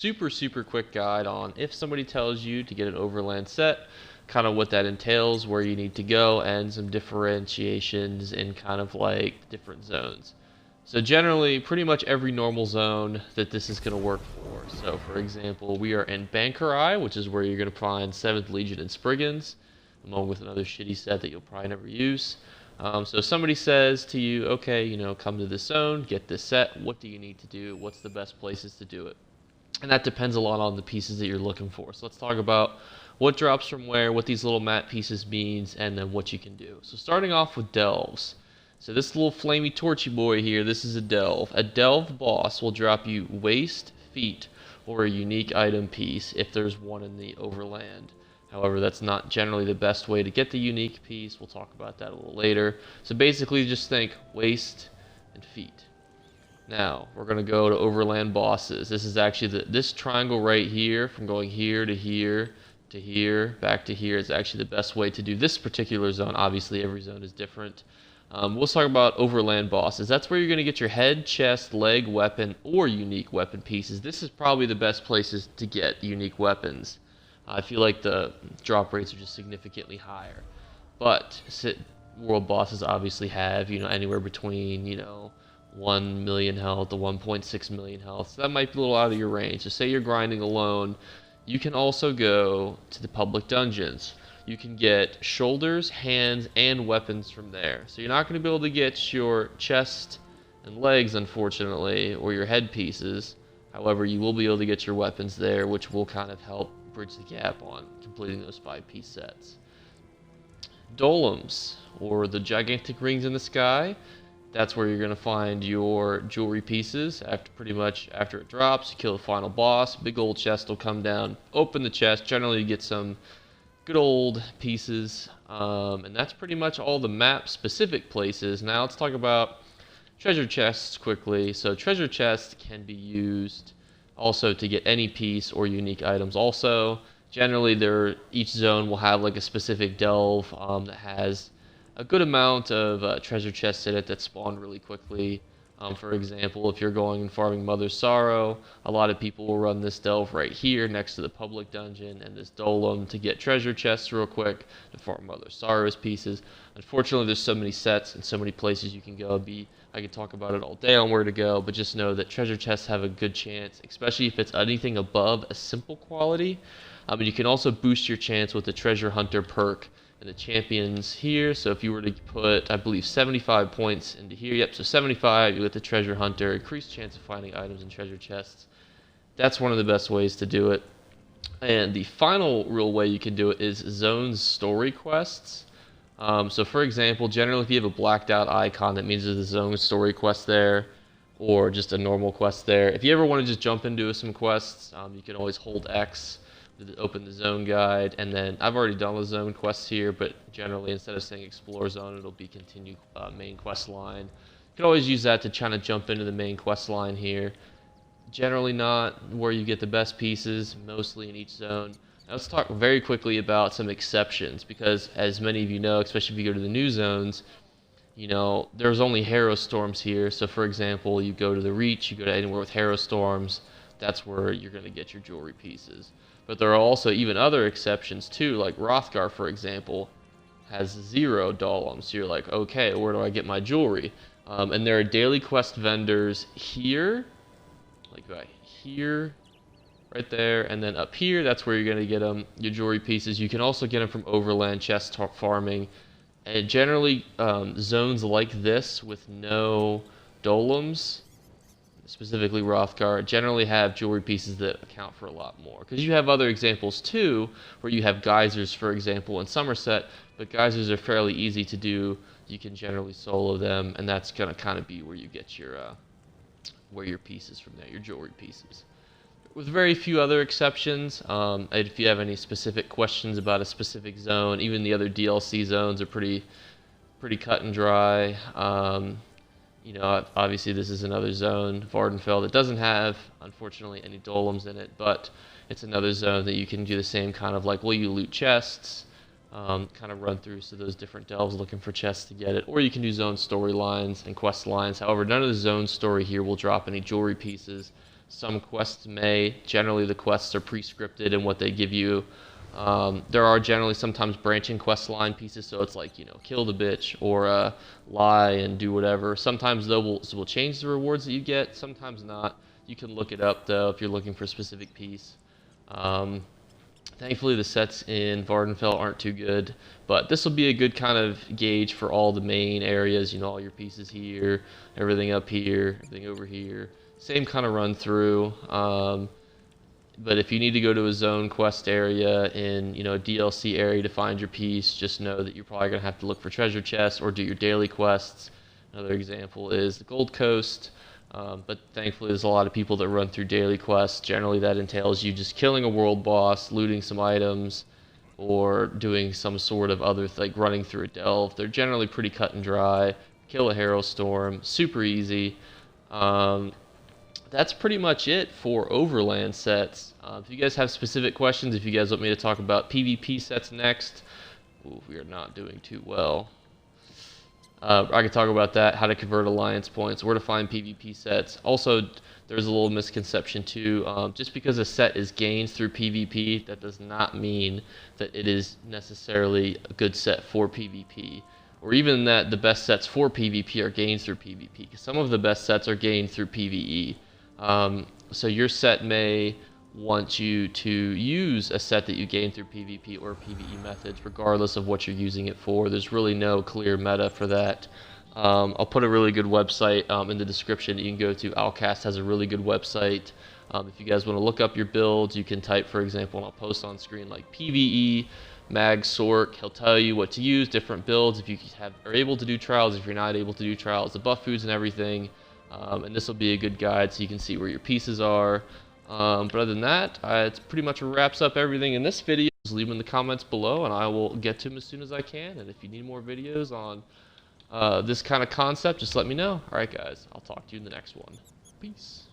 Super quick guide on if somebody tells you to get an Overland set, kind of what that entails, where you need to go, and some differentiations in kind of like different zones. So generally, pretty much every normal zone that this is going to work for. So for example, we are in Bankerai, which is where you're going to find 7th Legion and Spriggans, along with another shitty set that you'll probably never use. So somebody says to you, okay, come to this zone, get this set, what do you need to do? What's the best places to do it? And that depends a lot on the pieces that you're looking for. So let's talk about what drops from where, what these little map pieces means, and then what you can do. So starting off with delves. So this little flamey torchy boy here, this is a delve. A delve boss will drop you waist, feet, or a unique item piece if there's one in the Overland. However, that's not generally the best way to get the unique piece. We'll talk about that a little later. So basically just think waist and feet. Now, we're going to go to Overland bosses. This is actually this triangle right here, from going here to here to here, back to here, is actually the best way to do this particular zone. Obviously, every zone is different. We'll talk about Overland bosses. That's where you're going to get your head, chest, leg, weapon, or unique weapon pieces. This is probably the best places to get unique weapons. I feel like the drop rates are just significantly higher. But world bosses obviously have, anywhere between, 1 million health to 1.6 million health. So that might be a little out of your range. So say you're grinding alone, you can also go to the public dungeons. You can get shoulders, hands, and weapons from there. So you're not going to be able to get your chest and legs, unfortunately, or your head pieces. However, you will be able to get your weapons there, which will kind of help bridge the gap on completing those 5-piece sets. Dolems, or the gigantic rings in the sky. That's where you're going to find your jewelry pieces. After it drops, you kill the final boss. Big old chest will come down. Open the chest. Generally, you get some good old pieces. And that's pretty much all the map-specific places. Now let's talk about treasure chests quickly. So treasure chests can be used also to get any piece or unique items. Also, generally, each zone will have like a specific delve that has a good amount of treasure chests in it that spawn really quickly. For example, if you're going and farming Mother's Sorrow, a lot of people will run this delve right here next to the public dungeon and this dolem to get treasure chests real quick to farm Mother's Sorrow's pieces. Unfortunately, there's so many sets and so many places you can go. I could talk about it all day on where to go, but just know that treasure chests have a good chance, especially if it's anything above a simple quality. And you can also boost your chance with the Treasure Hunter perk and the champions here. So if you were to put, I believe, 75 points into here, yep, so 75, you get the Treasure Hunter, increased chance of finding items in treasure chests. That's one of the best ways to do it. And the final real way you can do it is zones story quests. So for example, generally if you have a blacked out icon, that means there's a zone story quest there, or just a normal quest there. If you ever want to just jump into some quests, you can always hold X to open the zone guide, and then I've already done the zone quests here, but generally instead of saying explore zone, it'll be continue main quest line. You can always use that to try to jump into the main quest line here. Generally not where you get the best pieces, mostly in each zone. Now let's talk very quickly about some exceptions, because as many of you know, especially if you go to the new zones, there's only Harrow Storms here. So for example, you go to the Reach, you go to anywhere with Harrow Storms, that's where you're going to get your jewelry pieces. But there are also even other exceptions too, like Rothgar, for example, has 0 dolems. So you're like, okay, where do I get my jewelry? And there are daily quest vendors here, like right here, right there, and then up here, that's where you're going to get your jewelry pieces. You can also get them from Overland chest farming. And generally, zones like this with no dolems, specifically Rothgar, generally have jewelry pieces that account for a lot more. Because you have other examples too, where you have geysers, for example, in Somerset, but geysers are fairly easy to do. You can generally solo them, and that's going to kind of be where you get your pieces from there, your jewelry pieces. With very few other exceptions. If you have any specific questions about a specific zone, even the other DLC zones are pretty cut and dry. Obviously this is another zone, Vardenfell, that doesn't have, unfortunately, any dolems in it, but it's another zone that you can do the same kind of like, will you loot chests, kind of run through so those different delves looking for chests to get it, or you can do zone storylines and quest lines. However, none of the zone story here will drop any jewelry pieces, Some quests may. Generally, the quests are pre-scripted in what they give you. There are generally sometimes branching quest line pieces, so it's like, kill the bitch or lie and do whatever. Sometimes though we'll change the rewards that you get, sometimes not. You can look it up though if you're looking for a specific piece. Thankfully the sets in Vardenfell aren't too good, but this will be a good kind of gauge for all the main areas, all your pieces here, everything up here, everything over here. Same kind of run through. But if you need to go to a zone quest area in a DLC area to find your piece, just know that you're probably going to have to look for treasure chests or do your daily quests. Another example is the Gold Coast, but thankfully there's a lot of people that run through daily quests. Generally that entails you just killing a world boss, looting some items, or doing some sort of other like running through a delve. They're generally pretty cut and dry. Kill a Harrow Storm, super easy. That's pretty much it for Overland sets. If you guys have specific questions, if you guys want me to talk about PvP sets next, we are not doing too well. I could talk about that, how to convert alliance points, where to find PvP sets. Also, there's a little misconception too. Just because a set is gained through PvP, that does not mean that it is necessarily a good set for PvP. Or even that the best sets for PvP are gained through PvP, because some of the best sets are gained through PvE. So your set may want you to use a set that you gain through PvP or PvE methods, regardless of what you're using it for. There's really no clear meta for that. I'll put a really good website in the description that you can go to. Outcast has a really good website. If you guys want to look up your builds, you can type, for example, and I'll post on screen like PvE, Mag Sork. He'll tell you what to use, different builds, if you are able to do trials, if you're not able to do trials, the buff foods and everything. And this will be a good guide so you can see where your pieces are. But other than that, it pretty much wraps up everything in this video. Just leave them in the comments below and I will get to them as soon as I can. And if you need more videos on this kind of concept, just let me know. Alright guys, I'll talk to you in the next one. Peace.